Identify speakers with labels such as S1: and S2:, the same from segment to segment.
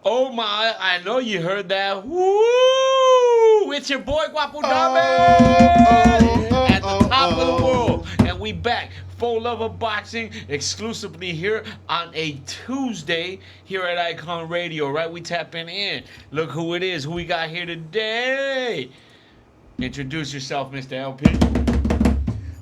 S1: Oh my, I know you heard that. Woo! It's your boy Guapo at the top of the world. And we back. Full Love of Boxing exclusively here on a Tuesday here at Ikon Radio, right? We tapping in. Look who it is, who we got here today. Introduce yourself, Mr. LP.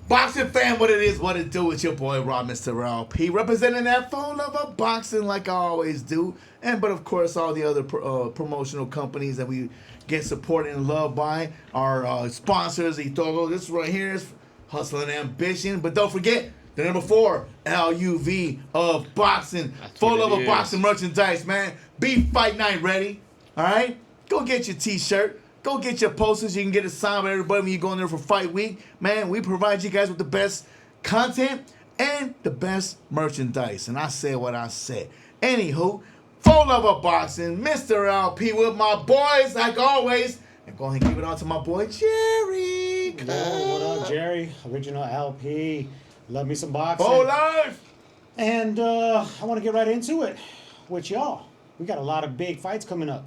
S2: Boxing fan, what it is, what it do. It's your boy Rob, Mr. LP, representing that full love of boxing like I always do. But of course, all the other promotional companies that we get supported and loved by, our sponsors, Itogo. This right here is Hustle and Ambition. But don't forget, the number 4, LUV of Boxing.
S1: That's
S2: Full
S1: what
S2: love
S1: it
S2: of
S1: is.
S2: boxing merchandise, man. Be fight night ready. All right? Go get your t-shirt. Go get your posters. You can get a sign with everybody when you go in there for fight week. Man, we provide you guys with the best content and the best merchandise. And I said what I said. Anywho, full love of boxing, Mr. LP with my boys, like always. And go ahead and give it on to my boy, Jerry.
S3: Yo, what up, Jerry? Original LP. Love me some boxing.
S2: Full life.
S3: And I want to get right into it with y'all. We got a lot of big fights coming up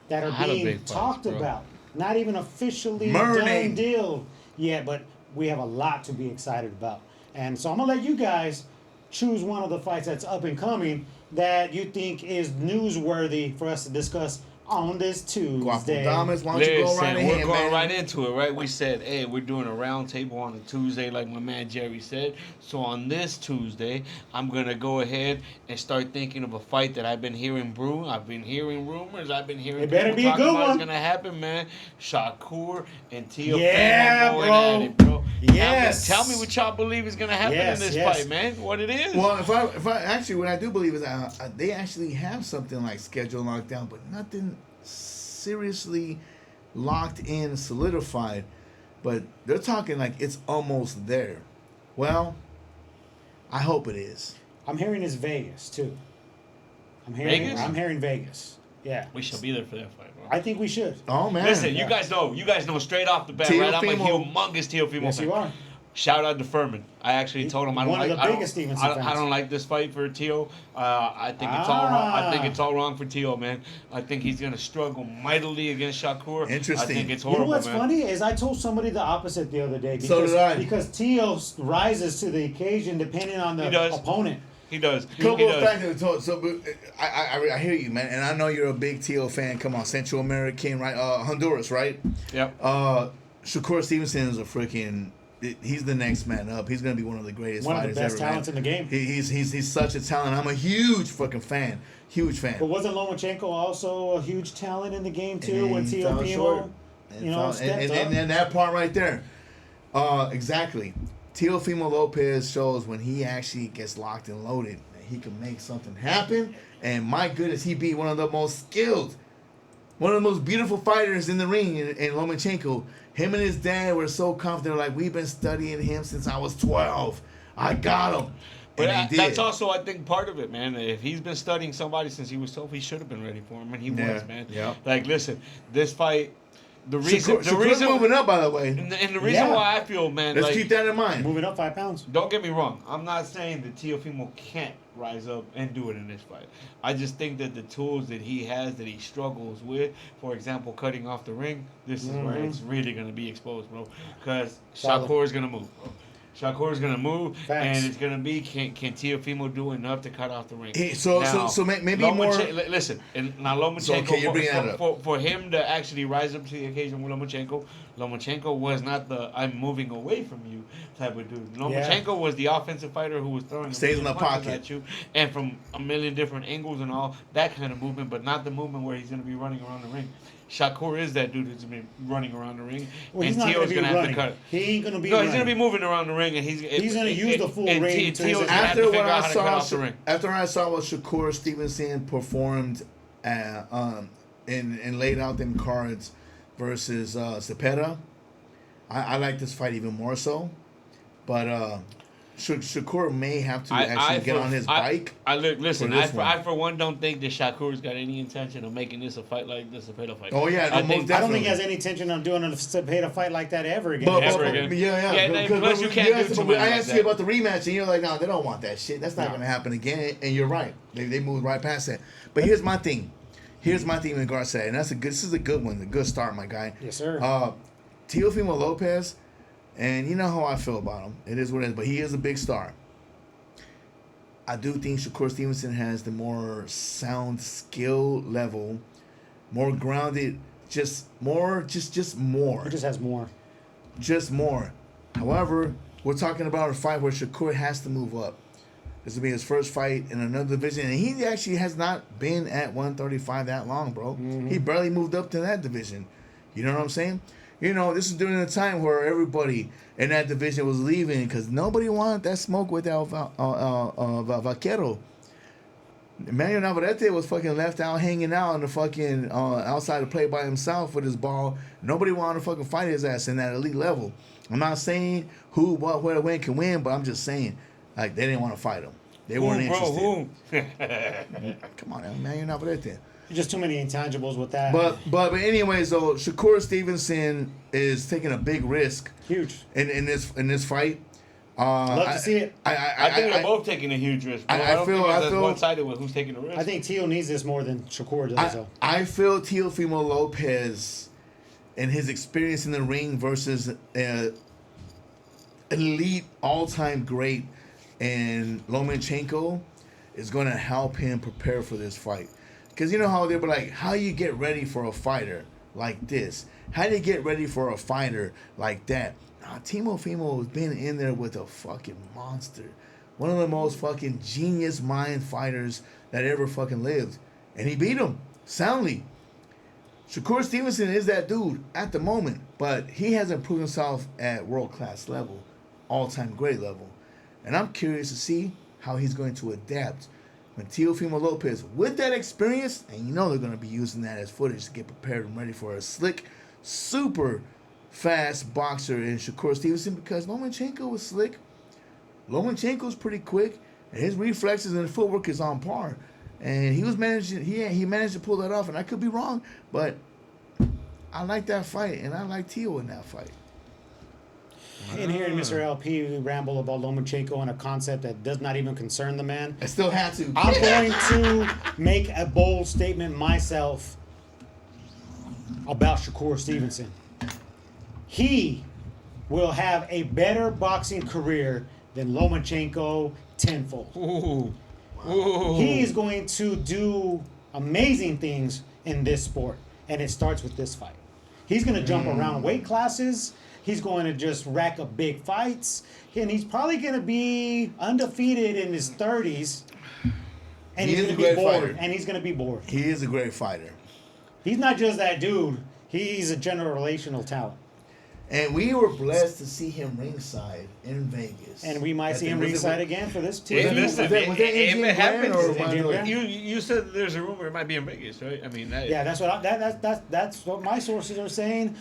S3: that
S1: A
S3: are
S1: lot of
S3: being
S1: big fights,
S3: talked
S1: bro.
S3: about. Not even officially
S2: Murning.
S3: done deal yet, but we have a lot to be excited about. And so I'm going to let you guys choose one of the fights that's up and coming that you think is newsworthy for us to discuss on this
S2: Guapo
S3: Tuesday.
S2: Damas, why don't you go right
S1: Listen, we're
S2: ahead,
S1: going
S2: man?
S1: right into it, right? We said, hey, we're doing a round table on a Tuesday, like my man Jerry said. So on this Tuesday, I'm going to go ahead and start thinking of a fight that I've been hearing brew. I've been hearing rumors. I've been hearing
S3: It better
S1: people
S3: be a
S1: talking
S3: good
S1: about
S3: one.
S1: it's going to happen, man. Shakur and Teofimo
S3: Yeah,
S1: going
S3: bro.
S1: at it, bro.
S3: Yes.
S1: Tell me what y'all believe is going to happen
S3: Yes,
S1: in this
S3: yes.
S1: fight, man. What it is.
S2: Well, if I actually, what I do believe is they actually have something like schedule locked down, but nothing seriously locked in, solidified. But they're talking like it's almost there. Well, I hope it is.
S3: I'm hearing it's Vegas, too.
S1: Vegas?
S3: I'm hearing Vegas. Yeah.
S1: We shall be there for that fight, bro.
S3: I think we should.
S2: Oh man!
S1: Listen,
S3: Yeah.
S1: you guys know straight off the bat, right? I'm a
S2: Teofimo.
S1: humongous Teofimo
S3: Yes,
S1: fan.
S3: you are.
S1: Shout out to Furman. I actually told him I don't
S3: One of
S1: like.
S3: the biggest Stevenson
S1: I
S3: fans.
S1: don't like this fight for Teo. I think it's all wrong. I think
S3: Ah.
S1: it's all wrong for Teo, man. I think he's gonna struggle mightily against Shakur.
S2: Interesting.
S1: I think it's
S3: You know
S1: horrible,
S3: what's
S1: man.
S3: funny is I told somebody the opposite the other day. Because,
S2: So did I.
S3: Because Tio rises to the occasion depending on
S1: He
S3: the
S1: does.
S3: opponent.
S1: He does. He
S2: Couple of
S1: does.
S2: factors. So I hear you, man, and I know you're a big Teal fan. Come on, Central American, right? Honduras, right?
S1: Yep.
S2: Shakur Stevenson is a freaking. He's the next man up. He's gonna be one of the greatest
S3: One of the
S2: fighters
S3: best
S2: ever.
S3: talents in the game.
S2: He's such a talent. I'm a huge fucking fan. Huge fan.
S3: But wasn't Lomachenko also a huge talent in the game too
S2: And
S3: when
S2: he fell short.
S3: Teofimo, stepped up?
S2: And that part right there. Exactly. Teofimo Lopez shows when he actually gets locked and loaded, he can make something happen. And my goodness, he beat one of the most skilled, one of the most beautiful fighters in the ring in Lomachenko. Him and his dad were so confident, like, we've been studying him since I was 12. I got him.
S1: But
S2: And he
S1: that's
S2: did.
S1: also, I think, part of it, man. If he's been studying somebody since he was 12, he should have been ready for him, and he
S2: Yeah,
S1: was, man.
S2: yeah.
S1: Like, listen, this fight, the reason,
S2: Shakur's moving up, by the way.
S1: and the reason
S3: Yeah.
S1: why I feel, man,
S2: Let's
S1: like,
S2: keep that in mind.
S3: Moving up 5 pounds.
S1: don't get me wrong. I'm not saying that Teofimo can't rise up and do it in this fight. I just think that the tools that he has that he struggles with, for example, cutting off the ring, this is where it's really going to be exposed, bro. Because
S3: Solid.
S1: Shakur is going to move, bro. Shakur is going to move,
S3: Facts.
S1: and it's going to be, can Teofimo do enough to cut off the ring?
S2: So maybe more.
S1: Listen, and now Lomachenko,
S2: So, okay, you're bringing that up.
S1: for him to actually rise up to the occasion with Lomachenko was not the I'm moving away from you type of dude. Lomachenko was the offensive fighter who was throwing
S2: Stays in the
S1: punches
S2: pocket.
S1: at you and from a million different angles and all that kind of movement, but not the movement where he's going to be running around the ring. Shakur is that dude who's going to be running around the ring,
S3: Well, he's
S1: and
S3: not
S1: Teo's
S3: going to be
S1: going to have to
S3: running.
S1: cut.
S3: He ain't going to be
S1: No,
S3: running.
S1: he's going to be moving around the ring, and he's
S3: gonna use the full
S1: and
S3: ring to
S1: Teo's
S3: his
S1: going to have
S2: After
S1: to
S2: what
S1: figure
S2: I
S1: out how to cut
S2: saw,
S1: off the ring.
S2: after I saw what Shakur Stevenson performed, and laid out them cards versus Cepeda, I like this fight even more so. But Shakur may have to actually get on his bike.
S1: Listen,
S2: for this one.
S1: I for one don't think that Shakur's got any intention of making this a fight like this, a Cepeda fight.
S2: Oh, yeah, no,
S1: I
S2: most
S1: think,
S3: I don't think
S2: definitely.
S3: he has any intention on doing a Cepeda fight like that ever again.
S1: Ever again.
S2: Yeah.
S1: Yeah,
S2: Because
S1: plus you can't do
S2: asked
S1: too
S2: me-
S1: many
S2: I
S1: like
S2: asked
S1: that.
S2: you about the rematch, and you're like, no, they don't want that shit. That's not
S3: No.
S2: going to happen again. And you're right. They moved right past that. But here's my thing. Here's my thing in regards to that, and this is a good one, a good start, my guy.
S3: Yes, sir.
S2: Teofimo Lopez, and you know how I feel about him. It is what it is, but he is a big star. I do think Shakur Stevenson has the more sound skill level, more grounded, just more.
S3: He just has more.
S2: Just more. However, we're talking about a fight where Shakur has to move up. This will be his first fight in another division, and he actually has not been at 135 that long, bro.
S3: Mm-hmm.
S2: He barely moved up to that division. You know what I'm saying? You know, this is during a time where everybody in that division was leaving because nobody wanted that smoke with Vaquero. Emmanuel Navarrete was fucking left out hanging out on the fucking outside the plate by himself with his ball. Nobody wanted to fucking fight his ass in that elite level. I'm not saying who, what, where, when can win, but I'm just saying, like, they didn't want to fight him. They weren't interested. Come on, Emmanuel Navarrete.
S3: Just too many intangibles with that.
S2: But anyways, though, Shakur Stevenson is taking a big risk.
S3: Huge.
S2: In this fight.
S3: Love to see it.
S1: I think they're both taking a huge risk. Bro. I feel one-sided with who's taking the risk.
S3: I think Teo needs this more than Shakur does.
S2: I feel Teofimo Lopez and his experience in the ring versus elite all-time great and Lomachenko is going to help him prepare for this fight. Because you know how they were like, how you get ready for a fighter like this? How do you get ready for a fighter like that? Teofimo has been in there with a fucking monster. One of the most fucking genius mind fighters that ever fucking lived. And he beat him soundly. Shakur Stevenson is that dude at the moment, but he hasn't proven himself at world-class level, all-time great level. And I'm curious to see how he's going to adapt when Teofimo Lopez, with that experience, and you know they're going to be using that as footage to get prepared and ready for a slick, super fast boxer in Shakur Stevenson, because Lomachenko was slick. Lomachenko's pretty quick, and his reflexes and footwork is on par. And he managed to pull that off, and I could be wrong, but I like that fight, and I like Teo in that fight.
S3: In hearing Mr. LP ramble about Lomachenko and a concept that does not even concern the man,
S2: I still had to.
S3: I'm going to make a bold statement myself about Shakur Stevenson. He will have a better boxing career than Lomachenko tenfold.
S1: Ooh.
S3: He is going to do amazing things in this sport, and it starts with this fight. He's going to jump around weight classes. He's going to just rack up big fights, and he's probably going to be undefeated in his 30s. And he's going to be bored. And he's going to be bored.
S2: He is a great fighter.
S3: He's not just that dude. He's a generational talent.
S2: And we were blessed to see him ringside in Vegas.
S3: And we might see him ringside again for this too.
S1: Hey, listen, if it happens,
S3: or
S1: you said there's a rumor it might be in Vegas, right? I mean,
S3: yeah, that's what my sources are saying.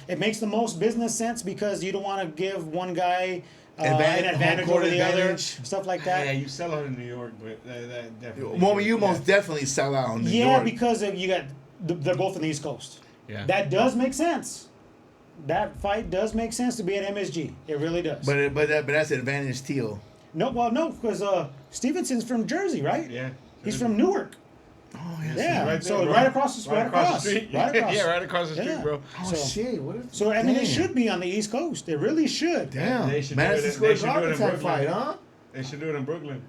S3: It makes the most business sense because you don't want to give one guy an advantage over the other, stuff like that.
S1: Yeah, you sell out in New York, but that definitely.
S2: Well, you most definitely sell out in New York.
S3: Yeah, because you got they're both on the East Coast.
S1: Yeah,
S3: that does make sense. That fight does make sense to be at MSG. It really does.
S2: But that's advantage Teo.
S3: No, because Stevenson's from Jersey, right?
S1: Yeah.
S3: He's from Newark.
S2: Oh, yes.
S3: Yeah.
S1: Right there,
S3: so
S1: bro.
S3: right across the street.
S1: Right across the street, bro.
S2: Oh, shit. What if,
S3: so I mean, it should be on the East Coast. It really should.
S2: Damn.
S1: They should
S2: Madison Square Garden type
S1: Brooklyn.
S2: fight, huh?
S1: They should do it in Brooklyn.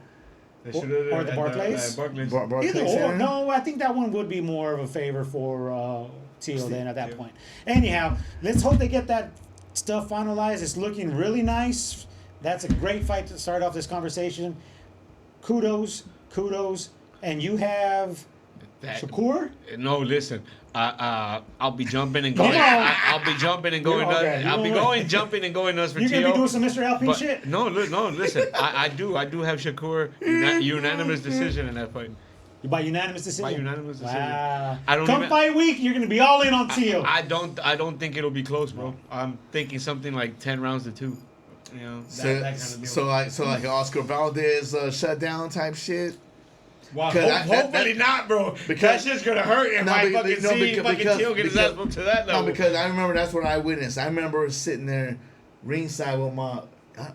S1: They
S3: Or-
S1: should do it
S3: or the
S1: at
S3: Barclays?
S1: Barclays.
S2: Barclays
S3: Either or.
S2: Center?
S3: No, I think that one would be more of a favor for Teo then at that point. Anyhow, let's hope they get that stuff finalized. It's looking really nice. That's a great fight to start off this conversation. Kudos. And you have Shakur?
S1: No, listen. I'll be jumping and going.
S3: Come on.
S1: I'll be jumping and going nuts.
S3: Okay,
S1: I'll be going jumping and going nuts for
S3: You're
S1: Teo.
S3: going to be doing some Mr. LP
S1: But
S3: shit?
S1: no, listen. I do have Shakur unanimous decision in that fight.
S3: By unanimous decision?
S1: By unanimous decision.
S3: Wow.
S1: I don't
S3: Come
S1: even-
S3: fight week, you're going to be all in on Teo.
S1: I don't think it'll be close, bro. I'm thinking something like 10 rounds to 2. You know, that kind of deal.
S2: So like Oscar Valdez shutdown type shit.
S1: Well,
S2: 'Cause
S1: hopefully not, bro.
S2: Because-
S1: That shit's gonna hurt if I fucking see Teo get his ass up to that level.
S2: No, because I remember that's what I witnessed. I remember sitting there ringside with my.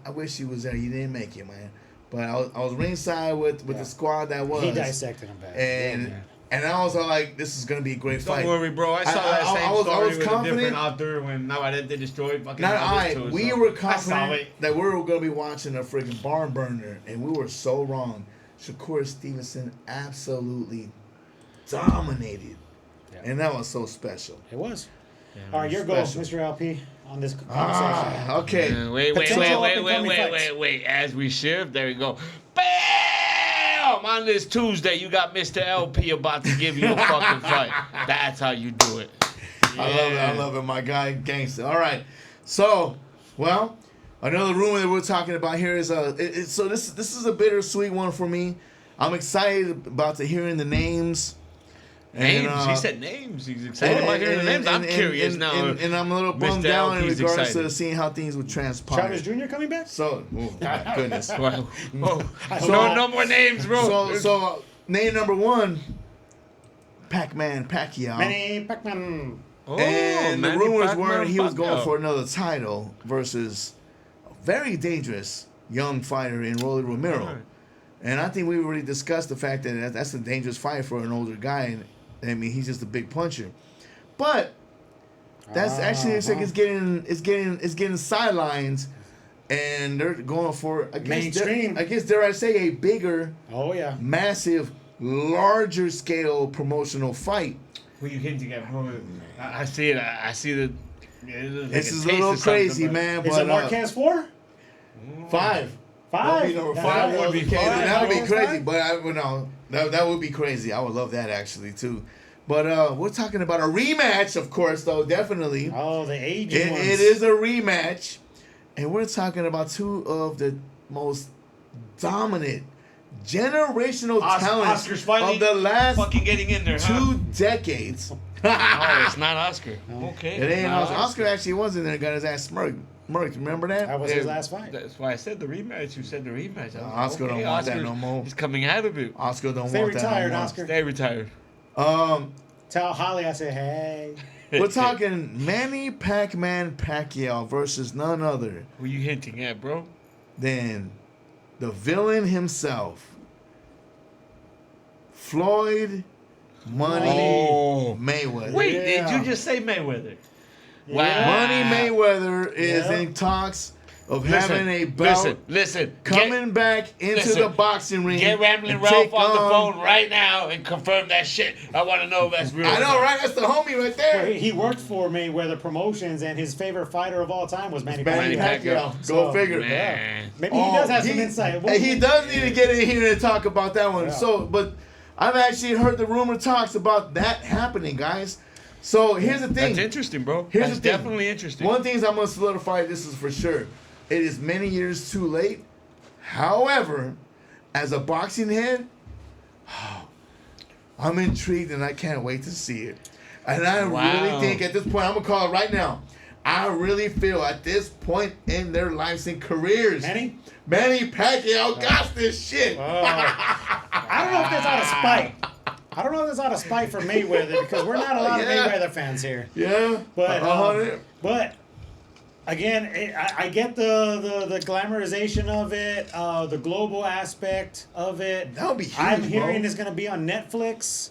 S2: I wish he was there. He didn't make it, man. But I was ringside with the squad that was.
S3: He dissected him back.
S2: And And I was like, this is gonna be a great fight.
S1: Don't worry, bro. I saw that same
S2: I was
S1: story with
S2: confident.
S1: a different author when Navarrete destroyed fucking
S2: Not
S1: Alves
S2: I.
S1: too,
S2: We
S1: so
S2: were
S1: I saw
S2: confident
S1: it.
S2: that we were gonna be watching a freaking barn burner, and we were so wrong. Shakur Stevenson absolutely dominated, and that was so special.
S3: It was.
S1: Yeah,
S3: All right, your goal,
S2: special.
S3: Mr. LP, on this conversation.
S2: Okay.
S1: Wait,
S3: Potential up-and-coming fights.
S1: As we shift, there we go. Bam! On this Tuesday, you got Mr. LP about to give you a fucking fight. That's how you do it.
S2: I love it. I love it, my guy, gangster. All right. So, well, another rumor that we're talking about here is so this is a bittersweet one for me. I'm excited about to hearing the names.
S1: Names. He said names. He's excited about hearing the names. I'm curious now.
S2: And I'm a little bummed
S1: Mr.
S2: down in
S1: LP's
S2: regards
S1: excited.
S2: to seeing how things would transpire.
S3: Travis Jr. coming back?
S2: So, oh my goodness.
S1: Wow. Oh,
S2: So-
S1: no more names, bro.
S2: So name number one, Pac-Man Pacquiao.
S3: Manny Pacman.
S1: Oh,
S2: And the
S1: Manny
S2: rumors were
S1: Pacquiao.
S2: he was going for another title versus a very dangerous young fighter in Rolly Romero.
S1: Right.
S2: And I think we already discussed the fact that that's a dangerous fight for an older guy. And I mean, he's just a big puncher. But that's actually it's like it's getting sidelines, and they're going for
S3: Mainstream.
S2: I guess dare I say a bigger,
S3: Oh, yeah.
S2: massive, larger scale promotional fight.
S1: Who you hinting at? I see it. I see the.
S2: This is a little crazy, man.
S3: Is
S2: But
S3: it Marquez 4?
S2: 5.
S3: Five?
S2: That'd be number
S3: That
S2: 5
S3: would
S2: would be
S3: be
S2: crazy.
S3: fun.
S2: That would be
S3: Marquez
S2: crazy.
S3: five?
S2: But I would know that would be crazy. I would love that actually too. But we're talking about a rematch, of course, though definitely.
S3: Oh, the aging ones.
S2: It is a rematch, and we're talking about two of the most dominant generational talents
S1: Oscar's finally
S2: of the last
S1: fucking getting in there.
S2: 2 decades.
S1: Oh, it's not Oscar. Okay.
S2: It ain't
S1: Not
S2: Oscar actually was in there, got his ass smirked. Remember that?
S3: That was his last fight.
S1: That's why I said the rematch. You said the rematch. I was like,
S2: Oscar don't want that no more.
S1: He's coming out of it.
S2: Oscar don't
S3: Stay
S2: want that.
S3: retired,
S2: no more.
S3: Oscar.
S1: Stay retired.
S3: Tell Holly I said, hey.
S2: We're talking Manny Pac-Man Pacquiao versus none other
S1: Who you hinting at, bro?
S2: than the villain himself, Floyd Money Mayweather.
S1: Wait,
S3: Yeah.
S1: did you just say Mayweather?
S3: Yeah.
S1: Wow.
S2: Money Mayweather is
S3: Yeah.
S2: in talks of having a bout
S1: Listen.
S2: coming back into
S1: listen.
S2: the boxing ring.
S1: Get Rambling
S2: and
S1: Ralph
S2: take
S1: on the phone right now and confirm that shit. I want to know if that's real.
S2: I know, right? That's the homie right there.
S3: He worked for Mayweather Promotions, and his favorite fighter of all time was Manny
S2: Manny
S3: Pacquiao.
S2: Pacquiao. Go
S3: So,
S2: figure.
S1: Man.
S3: Maybe he does have some insight.
S2: And he does need to get in here and talk about that one.
S3: Yeah.
S2: So, but I've actually heard the rumor talks about that happening, guys. So here's the thing.
S1: That's interesting, bro.
S2: Here's
S1: That's
S2: the thing.
S1: definitely interesting.
S2: One thing I'm gonna solidify. This is for sure. It is many years too late. However, as a boxing head, I'm intrigued and I can't wait to see it. And I really think at this point, I'm gonna call it right now. I really feel at this point in their lives and careers,
S3: Manny?
S2: Manny Pacquiao got this shit.
S3: I don't know if that's out of spite. I don't know if that's out of spite for Mayweather because we're not a lot of
S2: Yeah.
S3: Mayweather fans here.
S2: Yeah,
S3: But again, I get the glamorization of it, the global aspect of it.
S2: That would be huge,
S3: I'm
S2: bro.
S3: hearing it's going to be on Netflix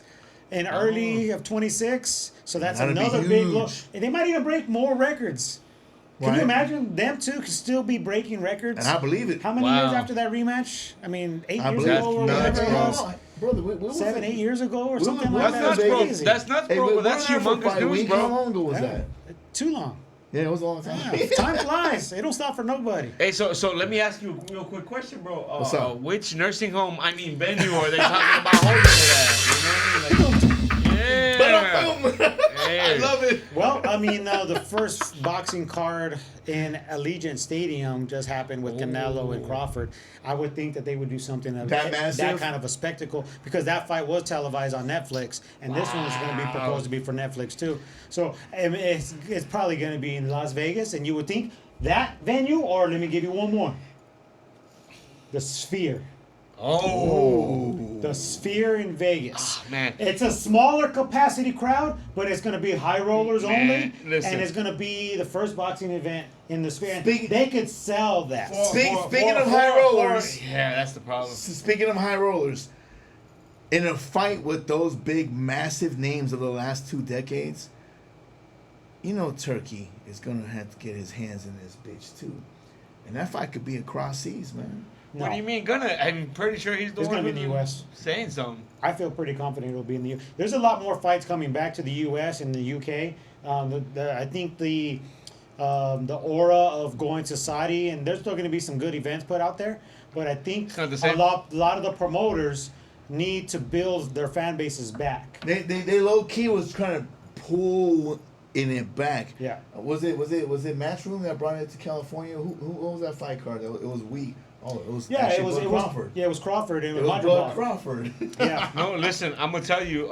S3: in early of 26. So that's
S2: That'd be
S3: another big look.
S2: huge.
S3: And they might even break more records. Can
S2: Right.
S3: you imagine them two could still be breaking records?
S2: and I believe it.
S3: How many
S1: Wow.
S3: years after that rematch? I mean, 8
S2: I
S3: years
S2: believe
S3: ago or
S1: That's
S3: whatever it
S1: nuts,
S3: was.
S2: Brother, we was
S3: 7, 8 years ago or
S2: we
S3: something
S2: was-
S3: like
S1: That's
S3: that.
S1: nuts,
S2: That's
S1: bro.
S3: Crazy.
S1: That's nuts,
S2: Hey,
S1: bro.
S2: we
S1: But that's
S2: were there for
S1: humongous
S2: fight
S1: news,
S2: week. How
S1: bro.
S2: long ago was
S3: Yeah.
S2: that?
S3: Too long.
S2: Yeah, it was a long time.
S3: Yeah, time flies. It don't stop for nobody.
S1: Hey, so let me ask you a real quick question, bro.
S2: What's up?
S1: Which nursing home, venue are they talking about holding it at? You know what I mean? Like, yeah.
S2: I love it.
S3: Well, I mean, the first boxing card in Allegiant Stadium just happened with Canelo and Crawford. I would think that they would do something of
S2: That massive?
S3: that kind of a spectacle because that fight was televised on Netflix, and this one is going to be proposed to be for Netflix too. So I mean, it's probably going to be in Las Vegas, and you would think that venue, or let me give you one more, the Sphere.
S1: Oh.
S3: The Sphere in Vegas.
S1: Man.
S3: It's a smaller capacity crowd, but it's going to be high rollers
S1: Man,
S3: only.
S1: listen.
S3: And it's going to be the first boxing event in the Sphere. And
S2: Speak-
S3: they could sell that.
S2: Speaking of high rollers,
S1: Yeah, that's the problem.
S2: speaking of high rollers, in a fight with those big, massive names of the last 2 decades, you know Turkey is gonna have to get his hands in this bitch too, and that fight could be across seas, man.
S1: What do you mean gonna? I'm pretty sure he's the
S3: It's
S1: one
S3: gonna be in the
S1: who's
S3: U.S.
S1: saying something.
S3: I feel pretty confident it'll be in the U.S. There's a lot more fights coming back to the U.S. and the U.K. I think the aura of going to Saudi, and there's still going to be some good events put out there, but I think
S1: It's not the
S3: a
S1: same.
S3: lot of the promoters need to build their fan bases back.
S2: They low key was trying to pull in it back.
S3: Yeah.
S2: Was it Matchroom that brought it to California? Who what was that fight card? It was we. Oh, it was
S3: Yeah,
S2: actually
S3: it was
S2: Bud Crawford.
S3: Yeah, it was Crawford and
S2: It was
S3: Roger
S2: Bud
S3: Ball.
S2: Crawford.
S3: Yeah.
S1: No, listen, I'm gonna tell you,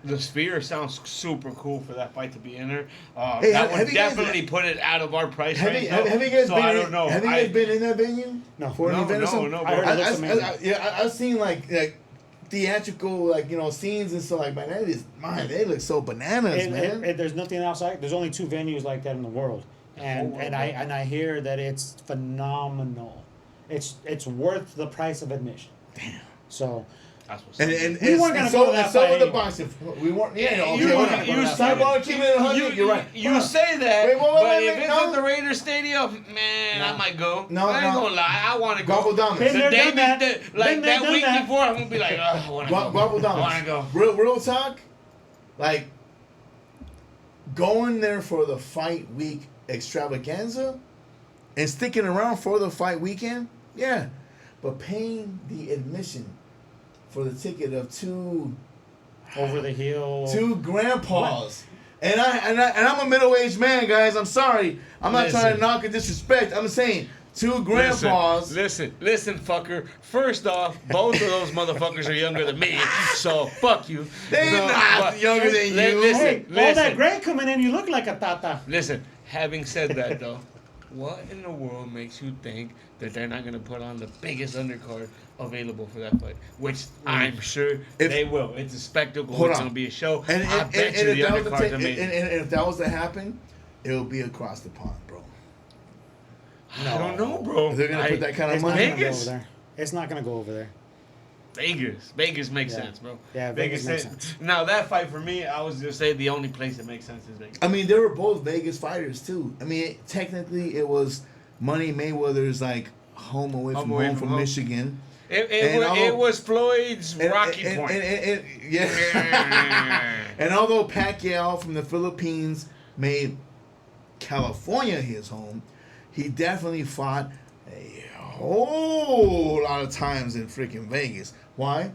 S1: the Sphere sounds super cool for that fight to be in there.
S2: Hey,
S1: that
S2: have
S1: would
S2: you guys-
S1: definitely put it out of our price
S2: Have
S1: range.
S2: you guys
S1: so
S2: been?
S1: I don't know.
S2: Have you guys been in that venue?
S3: No.
S2: For an
S1: No,
S2: event or
S1: no,
S2: something?
S1: no,
S3: I heard it looks amazing.
S2: I've seen like theatrical scenes and stuff like man. They look so bananas, man.
S3: And there's nothing else like. There's only 2 venues like that in the world, and I hear that it's phenomenal. It's worth the price of admission.
S2: Damn.
S3: So.
S1: That's what's
S2: And
S1: up.
S3: We weren't gonna go to that
S2: so
S3: fight
S2: with the
S3: anyway.
S2: boxing. We weren't. Yeah,
S1: You-
S2: okay.
S1: you-
S2: hold on.
S1: you-
S2: Sideball, keep it 100. You're right.
S1: You
S2: Hold on.
S1: say that,
S2: Wait,
S1: but
S2: wait,
S1: if it's
S2: no.
S1: at the Raiders Stadium, man, I might go.
S2: No,
S1: I ain't
S2: no.
S1: gonna lie, I want to go.
S2: Gobble Dominus.
S3: Been
S1: The
S3: there,
S1: day
S3: done that.
S1: like
S3: Been there,
S1: that
S3: done
S1: week
S3: that.
S1: before, I'm gonna be like, I want to go.
S2: Gobble
S1: I want to
S2: Dominus.
S1: go.
S2: Real talk, like going there for the fight week extravaganza and sticking around for the fight weekend, yeah, but paying the admission for the ticket of two
S3: Over the hill.
S2: grandpas. And I'm a middle-aged man, guys. I'm sorry. I'm not trying to
S1: Listen.
S2: knock or disrespect. I'm saying two grandpas.
S1: Listen, fucker. First off, both of those motherfuckers are younger than me, so fuck you.
S2: They
S1: No,
S2: not
S1: but-
S2: younger than you.
S3: Hey, all that
S1: listen.
S3: gray coming in, you look like a tata.
S1: Listen, having said that though, what in the world makes you think that they're not gonna put on the biggest undercard available for that fight? Which I'm sure
S2: If-
S1: they will. It's a spectacle.
S2: Hold
S1: It's
S2: on.
S1: gonna be a show.
S2: And,
S1: I bet you the
S2: if that was to
S1: undercard's
S2: take-
S1: amazing.
S2: and if that was to happen, it would be across the pond, bro.
S1: I don't know, bro.
S2: They're gonna put that kind of
S3: It's not
S2: money.
S3: gonna go
S1: Vegas?
S3: over there. It's not gonna go over there.
S1: Vegas makes
S3: Yeah.
S1: sense, bro.
S3: Yeah, Vegas makes
S1: makes
S3: sense.
S1: Now that fight for me, I was gonna say the only place that makes sense is Vegas.
S2: I mean, they were both Vegas fighters too. I mean, technically, it was Money Mayweather's like home away from home from Michigan.
S1: It was Floyd's Rocky Point.
S2: Yeah. And although Pacquiao from the Philippines made California his home, he definitely fought a whole lot of times in freaking Vegas. Why?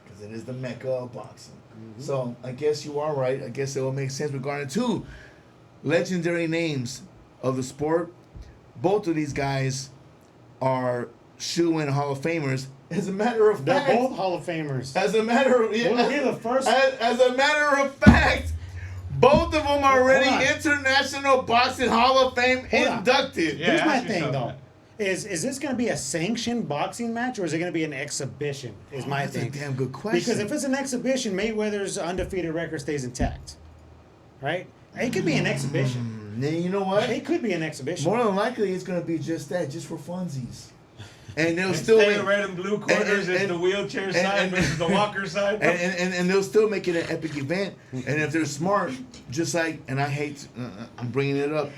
S2: Because it is the mecca of boxing. So I guess you are right. I guess it will make sense regarding two legendary names of the sport. Both of these guys are shoe-in Hall of Famers. As a matter of
S3: They're
S2: fact,
S3: both Hall of Famers.
S2: as a matter of
S3: We'll be the first.
S2: as a matter of fact, both of them are already
S3: Hold on.
S2: International Boxing Hall of Fame
S3: Hold on.
S2: inducted.
S1: Yeah,
S3: Here's my
S1: ask yourself
S3: thing though.
S1: that.
S3: Is this going to be a sanctioned boxing match or is it going to be an exhibition? Is my
S2: That's
S3: thing.
S2: a damn good question.
S3: Because if it's an exhibition, Mayweather's undefeated record stays intact, right? It could be an exhibition.
S2: Then you know what?
S3: It could be an exhibition.
S2: More than likely, it's gonna be just that, just for funsies. And they'll still
S1: Stay
S2: make,
S1: in red and blue corners is the wheelchair side versus the walker side.
S2: and they'll still make it an epic event. And if they're smart, just like, and I hate, I'm bringing it up,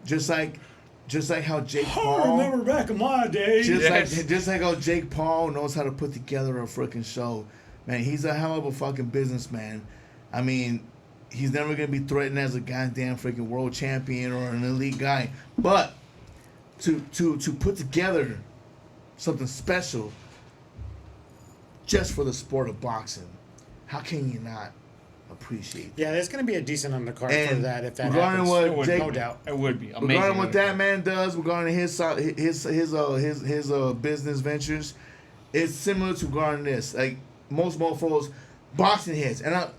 S2: just like how Jake
S3: I
S2: Paul.
S3: remember back in my day.
S2: Just like how Jake Paul knows how to put together a freaking show. Man, he's a hell of a fucking businessman. I mean, he's never going to be threatened as a goddamn freaking world champion or an elite guy. But to put together something special just for the sport of boxing, how can you not appreciate that?
S3: Yeah, there's going to be a decent undercard for
S2: And
S3: that if that
S2: regarding
S3: happens.
S2: what
S1: It would,
S2: Jake-
S3: no doubt.
S1: It would be amazing.
S2: Regarding what that man does, regarding his business ventures, it's similar to regarding this. Like most mofos, boxing heads, and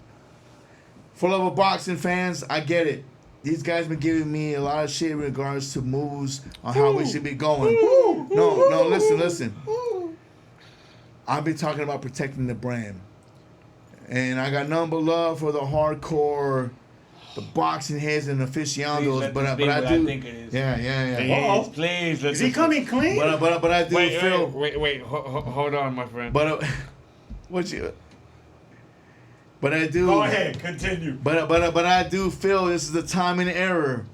S2: for love of boxing fans, I get it. These guys been giving me a lot of shit in regards to moves on how we should be going. No, listen. I've been talking about protecting the brand, and I got nothing but love for the hardcore. The boxing heads and aficionados,
S1: let
S2: but
S1: this be
S2: I
S1: what
S2: do.
S1: I think it is.
S2: Yeah.
S3: Uh-oh.
S1: Please.
S3: Is he coming clean?
S2: But I do feel.
S1: Wait. Hold on, my friend.
S2: But what you? But I do.
S1: Go ahead, continue.
S2: But I do feel this is the time and error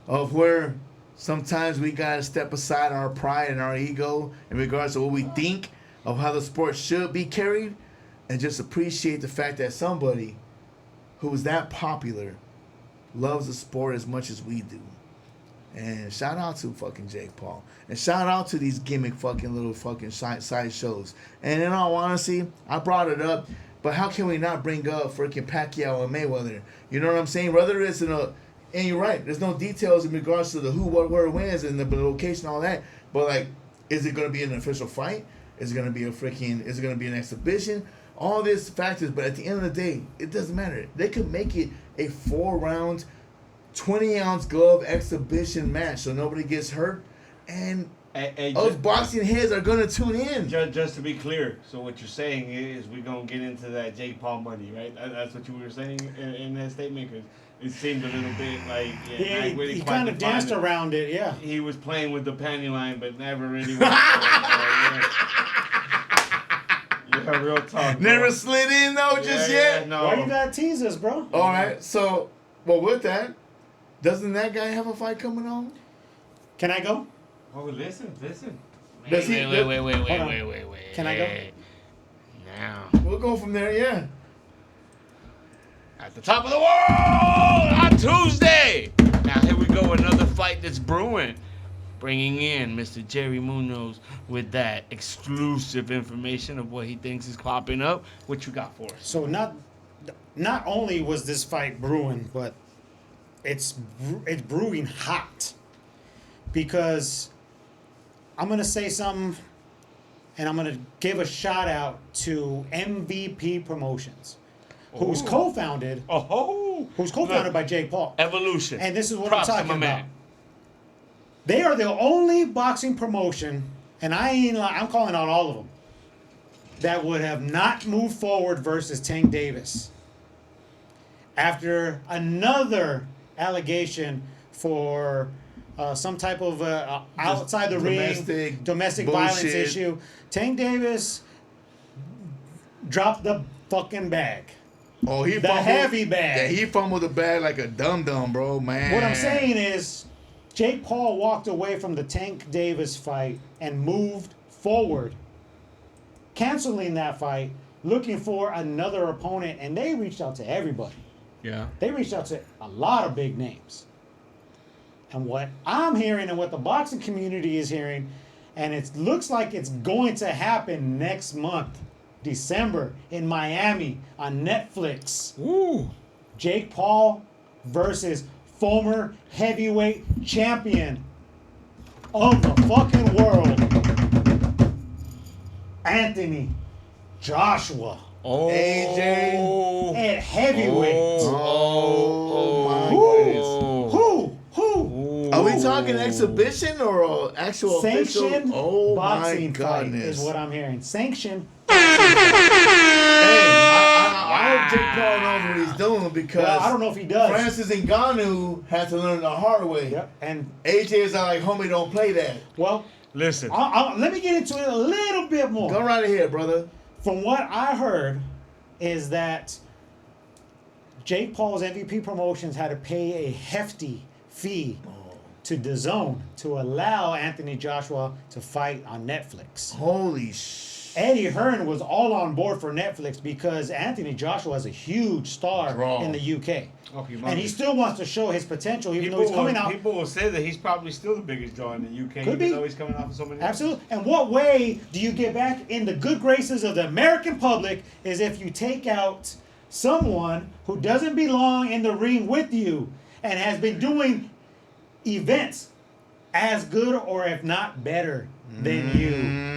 S2: of where sometimes we gotta step aside our pride and our ego in regards to what we think of how the sport should be carried, and just appreciate the fact that somebody who is that popular loves the sport as much as we do. And shout out to fucking Jake Paul. And shout out to these gimmick fucking little fucking side shows. And in all honesty, I brought it up, but how can we not bring up freaking Pacquiao and Mayweather? You know what I'm saying? Whether it's and you're right, there's no details in regards to the who, what, where, wins, and the location, all that. But like, is it gonna be an official fight? Is it gonna be is it gonna be an exhibition? All these factors, but at the end of the day, it doesn't matter. They could make it a 4-round, 20-ounce glove exhibition match so nobody gets hurt, and us boxing heads are gonna tune in.
S1: Just to be clear, so what you're saying is we're gonna get into that Jake Paul money, right? That's what you were saying in that statement, because it seemed a little bit like
S3: he kind of danced around it. Yeah,
S1: he was playing with the panty line, but never really went. Yeah, real talk. Bro.
S2: Never slid in though, just yet.
S1: No.
S3: Why you gotta tease us, bro?
S2: All right, so with that, doesn't that guy have a fight coming on?
S3: Can I go?
S1: Oh, listen.
S2: Does he?
S1: Wait.
S3: Can I go?
S1: Now.
S2: We'll go from there, yeah.
S1: At the top of the world on Tuesday. Now here we go, another fight that's brewing. Bringing in Mr. Jerry Munoz with that exclusive information of what he thinks is popping up. What you got for us?
S3: So not only was this fight brewing, but it's brewing hot, because I'm gonna say something, and I'm gonna give a shout out to MVP Promotions, who's co-founded by Jake Paul.
S1: Evolution.
S3: And this is what
S1: Props
S3: I'm
S1: to
S3: talking
S1: my
S3: about.
S1: man.
S3: They are the only boxing promotion, and I'm calling out all of them, that would have not moved forward versus Tank Davis after another allegation for some type of outside the ring domestic violence issue. Tank Davis dropped the fucking bag.
S2: Oh, the
S3: heavy bag.
S2: Yeah, he fumbled the bag like a dum-dum, bro, man.
S3: What I'm saying is, Jake Paul walked away from the Tank Davis fight and moved forward, canceling that fight, looking for another opponent, and they reached out to everybody.
S1: Yeah.
S3: They reached out to a lot of big names. And what I'm hearing and what the boxing community is hearing, and it looks like it's going to happen next month, December, in Miami on Netflix.
S1: Ooh.
S3: Jake Paul versus former heavyweight champion of the fucking world, Anthony Joshua.
S1: Oh.
S2: AJ.
S3: At heavyweight.
S2: Oh my goodness.
S3: Who?
S2: Are we talking exhibition or actual
S3: Sanctioned
S2: official? Oh
S3: boxing
S2: my
S3: fight
S2: goodness.
S3: is what I'm hearing. Sanctioned.
S2: I hope Jake Paul knows what he's doing, because
S3: Well, I don't know if he does.
S2: Francis Ngannou had to learn the hard way.
S3: Yep. And
S2: AJ is like, homie, don't play that.
S3: well,
S1: Listen.
S3: let me get into it a little bit more.
S2: Go right ahead, brother.
S3: From what I heard, is that Jake Paul's MVP Promotions had to pay a hefty fee to DAZN to allow Anthony Joshua to fight on Netflix.
S2: Holy shit.
S3: Eddie Hearn was all on board for Netflix because Anthony Joshua is a huge star in the UK.
S1: Oh,
S3: And he still wants to show his potential, even though he's coming out.
S1: People will say that he's probably still the biggest draw in the UK,
S3: Could be.
S1: even though he's coming off of so many.
S3: Absolutely. And what way do you get back in the good graces of the American public is if you take out someone who doesn't belong in the ring with you and has been doing events as good or if not better than you.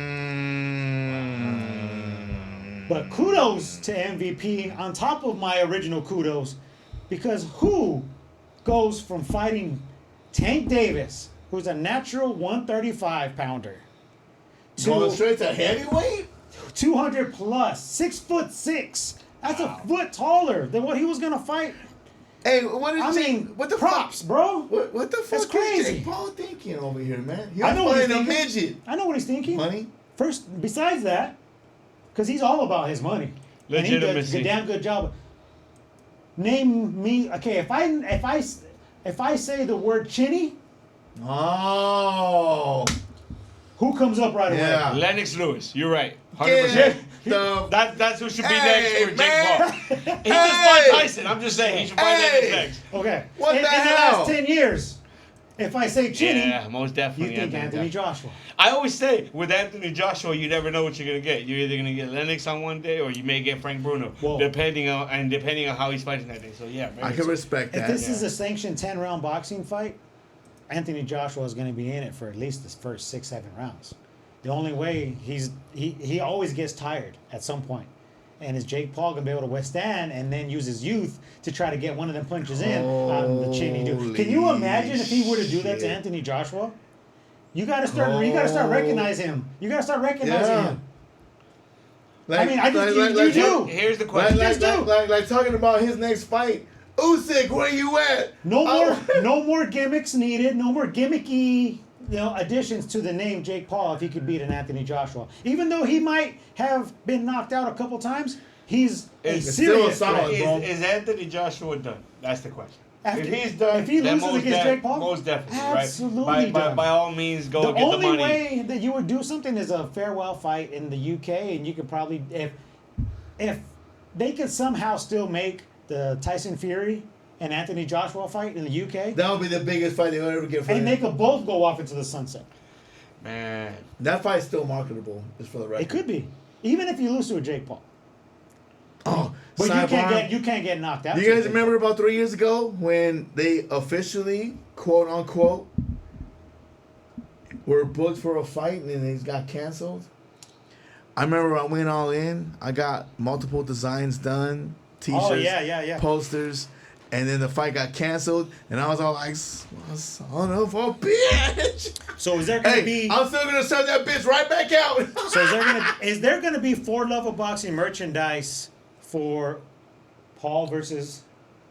S3: But kudos to MVP on top of my original kudos, because who goes from fighting Tank Davis, who's a natural 135 pounder,
S2: Going straight to heavyweight?
S3: 200 plus, 6'6". That's a foot taller than what he was gonna fight.
S2: Hey, what the
S3: props,
S2: fuck?
S3: bro.
S2: What the fuck
S3: That's crazy.
S2: is Jake Paul thinking over here, man? He
S3: I know what he's
S2: fighting a
S3: thinking.
S2: midget.
S3: I know what he's thinking.
S2: Money?
S3: First, besides that, because he's all about his money. And he does
S1: Legitimacy.
S3: a damn good job. Name me. Okay, if I say the word chinny,
S2: Oh.
S3: who comes up right
S2: Yeah.
S3: away?
S1: Lennox Lewis. You're right. 100%.
S2: Get the
S1: That's who should be
S2: Hey,
S1: next for Jake
S2: man.
S1: Paul. He just
S2: Hey.
S1: fought Tyson. I'm just saying he should fight
S2: Hey.
S1: Lennox next.
S3: Okay.
S2: What
S3: in
S2: the
S3: the
S2: hell?
S3: last 10 years, if I say chinny,
S1: Yeah, most
S3: you
S1: definitely.
S3: think Anthony Joshua.
S1: I always say with Anthony Joshua, you never know what you're gonna get. You're either gonna get Lennox on one day, or you may get Frank Bruno,
S3: Whoa.
S1: depending on how he's fighting that day. So yeah,
S2: I can respect
S3: If
S2: that.
S3: this is a sanctioned 10-round boxing fight, Anthony Joshua is going to be in it for at least the first 6-7 rounds. The only way he always gets tired at some point. And is Jake Paul going to be able to withstand and then use his youth to try to get one of them punches in on the chinny dude? Can you imagine if he were to do that to
S2: shit.
S3: Anthony Joshua? You got to start recognizing him. You got to start recognizing
S2: Yeah.
S3: him. I mean, I just you do.
S1: Here's the
S2: Like,
S1: question.
S3: Just do.
S2: like talking about his next fight. Usyk, where you at?
S3: No more gimmicks needed. No more gimmicky, additions to the name Jake Paul if he could beat an Anthony Joshua. Even though he might have been knocked out a couple times, he's a
S1: It's
S2: still
S3: serious
S2: solid,
S3: threat.
S2: bro.
S1: Is Anthony Joshua done? That's the question.
S3: After-
S1: if he's done,
S3: if he
S1: then
S3: loses against Jake Paul,
S1: most definitely,
S3: absolutely
S1: right?
S3: done.
S1: By all means, go
S3: The
S1: get the
S3: only
S1: money.
S3: way that you would do something is a farewell fight in the UK, and you could probably if they could somehow still make the Tyson Fury and Anthony Joshua fight in the UK,
S2: That would be the biggest fight they'll ever get for
S3: and
S2: him.
S3: they could both go off into the sunset.
S1: Man,
S2: That fight's still marketable, just for the record.
S3: It could be, even if you lose to a Jake Paul.
S2: Oh,
S3: But
S2: sidebar.
S3: you can't get knocked out.
S2: You
S3: to a
S2: guys
S3: Jake
S2: remember about 3 years ago when they officially, quote unquote, were booked for a fight and then they got canceled? I remember I went all in. I got multiple designs done, t-shirts,
S3: Oh, yeah.
S2: posters, and then the fight got canceled, and I was all like, son of a bitch.
S3: So is there gonna
S2: Hey,
S3: be?
S2: I'm still gonna sell that bitch right back out.
S3: So is there gonna be 4 Love of Boxing merchandise for Paul versus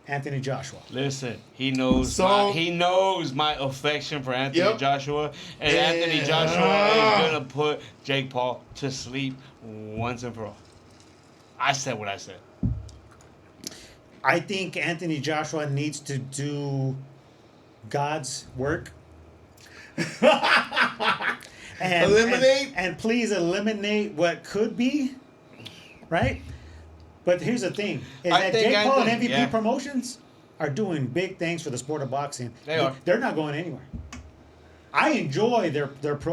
S3: Anthony Joshua?
S1: listen, he knows
S2: So-
S1: my affection for Anthony
S2: Yep.
S1: Joshua, and
S2: Yeah.
S1: Anthony Joshua is gonna put Jake Paul to sleep once and for all. I said what I said.
S3: I think Anthony Joshua needs to do God's work. and,
S2: Eliminate?
S3: and please eliminate what could be, right? But here's the thing: is
S1: I
S3: that
S1: think
S3: Jake Paul and
S1: Anthony-
S3: MVP
S1: yeah.
S3: Promotions are doing big things for the sport of boxing.
S1: They are.
S3: They're not going anywhere. I enjoy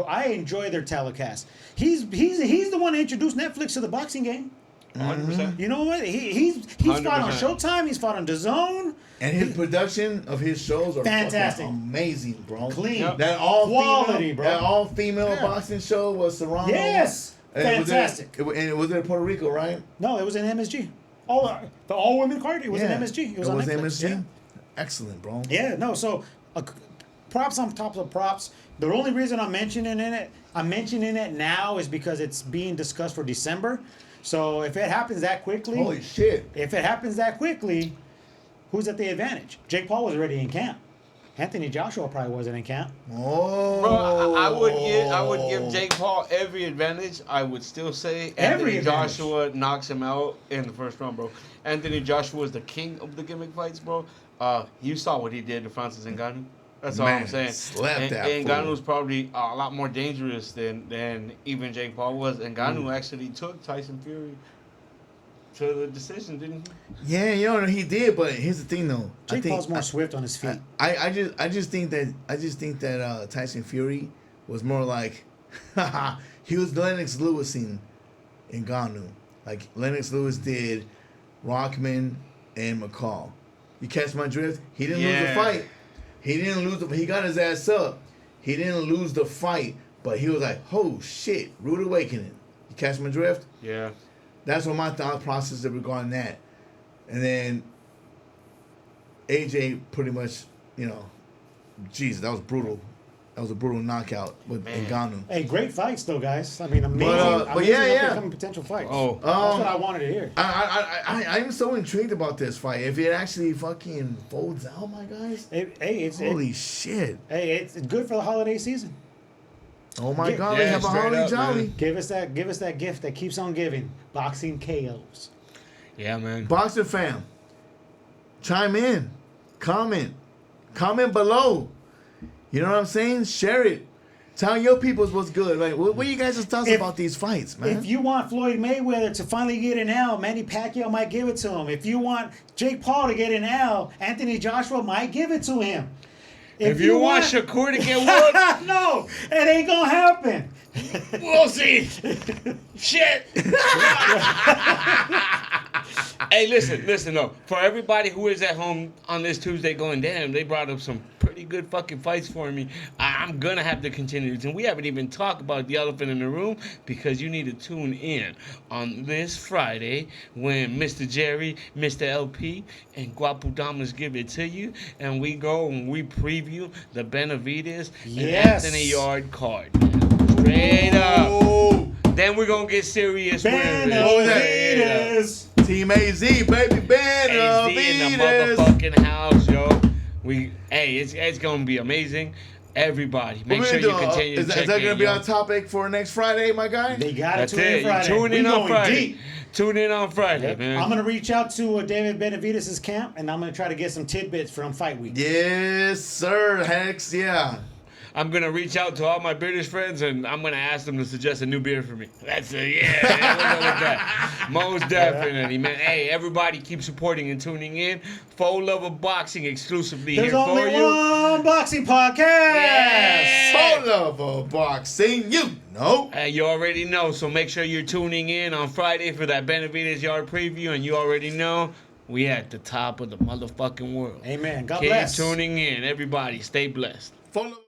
S3: I enjoy their telecast. He's the one that introduced Netflix to the boxing game.
S1: 100%.
S3: You know what? He's fought on
S1: 100%.
S3: Showtime. He's fought on DAZN.
S2: And his production of his shows are
S3: Fantastic.
S2: fucking amazing, bro.
S3: Clean.
S1: Yep.
S2: That all
S3: Quality,
S2: female,
S3: bro.
S2: That all female
S3: Yeah.
S2: boxing show was Serrano.
S3: Yes.
S2: And it was
S3: Fantastic.
S2: and it was in Puerto Rico, right?
S3: No, it was in MSG. The all women card. It was in
S2: Yeah.
S3: MSG. It was on Netflix.
S2: MSG.
S3: Yeah.
S2: Excellent, bro.
S3: Yeah, no. So, props on top of props. The only reason I'm mentioning it now is because it's being discussed for December. So if it happens that quickly,
S2: Holy shit.
S3: who's at the advantage? Jake Paul was already in camp. Anthony Joshua probably wasn't in camp.
S2: Oh.
S1: Bro, I would give Jake Paul every advantage. I would still say
S3: Every
S1: Anthony
S3: advantage.
S1: Joshua knocks him out in the first round, bro. Anthony Joshua is the king of the gimmick fights, bro. You saw what he did to Francis Ngannou. That's all I'm
S2: Man,
S1: saying.
S2: slept that fool.
S1: Ngannou's probably a lot more dangerous than even Jake Paul was. Ngannou actually took Tyson Fury to the decision, didn't he?
S2: Yeah, he did, but here's the thing though.
S3: Jake Paul's more swift on his feet.
S2: I just think that Tyson Fury was more like he was Lennox Lewis in Ngannou. Like Lennox Lewis did Rockman and McCall. You catch my drift? He didn't lose the
S1: Yeah.
S2: fight. He got his ass up. He didn't lose the fight, but he was like, oh shit, rude awakening. You catch my drift?
S1: Yeah.
S2: That's what my thought process is regarding that. And then AJ pretty much, Jesus, that was brutal. That was a brutal knockout with
S1: Man.
S2: Ngannou.
S3: Hey, great fights though, guys. I mean, amazing,
S2: but
S3: amazing
S2: yeah.
S3: up-and-coming potential fights.
S1: Oh.
S3: That's what I wanted to hear.
S2: I'm so intrigued about this fight. If it actually fucking folds out, my guys. Holy shit.
S3: It's good for the holiday season.
S2: Oh my
S3: Yeah,
S2: God, they have a
S1: straight
S2: holly
S1: up,
S2: jolly.
S1: man.
S3: Give us that gift that keeps on giving. Boxing KOs.
S1: Yeah, man.
S2: Boxer fam, chime in, comment below. You know what I'm saying? Share it. Tell your peoples what's good. Like, what you guys' thoughts about these fights, man?
S3: If you want Floyd Mayweather to finally get an L, Manny Pacquiao might give it to him. If you want Jake Paul to get an L, Anthony Joshua might give it to him.
S1: If you want Shakur to get whooped,
S3: no, it ain't gonna happen.
S1: we'll see. Shit. Hey, listen though. For everybody who is at home on this Tuesday going, damn, they brought up some pretty good fucking fights for me. I'm gonna have to continue. And we haven't even talked about the elephant in the room because you need to tune in on this Friday when Mr. Jerry, Mr. LP, and Guapo Damas give it to you, and we go and we preview the Benavidez and Anthony Yard card. Straight up.
S2: Oh,
S1: Then we're gonna get serious with
S3: Benavidez.
S2: Team AZ, baby,
S1: AZ in the
S2: Benavidez.
S1: motherfucking house, yo. It's gonna be amazing. Everybody, make sure you continue
S2: Is
S1: to
S2: that
S1: check
S2: going to
S1: in,
S2: be
S1: yo.
S2: our topic for next Friday, my guy?
S3: They got
S1: That's
S3: it tune in
S1: it.
S3: Friday.
S1: Tune in
S3: We
S1: on
S3: going
S1: Friday.
S3: deep.
S1: Tune in on Friday, man.
S3: I'm gonna reach out to David Benavidez' camp, and I'm gonna try to get some tidbits from Fight Week.
S2: Yes, sir, Hex, yeah.
S1: I'm gonna reach out to all my British friends and I'm gonna ask them to suggest a new beer for me. That's it, yeah. We'll go with that. Most definitely, man. Hey, everybody, keep supporting and tuning in. 4Love of Boxing exclusively
S3: There's
S1: here
S3: only
S1: for you.
S3: one boxing podcast.
S1: Yeah.
S2: 4Love of Boxing, you know.
S1: You already know, so make sure you're tuning in on Friday for that Benavidez Yard preview, and you already know we at the top of the motherfucking world.
S3: Amen. God
S1: Keep
S3: bless.
S1: tuning in, everybody. Stay blessed.
S2: 4Love.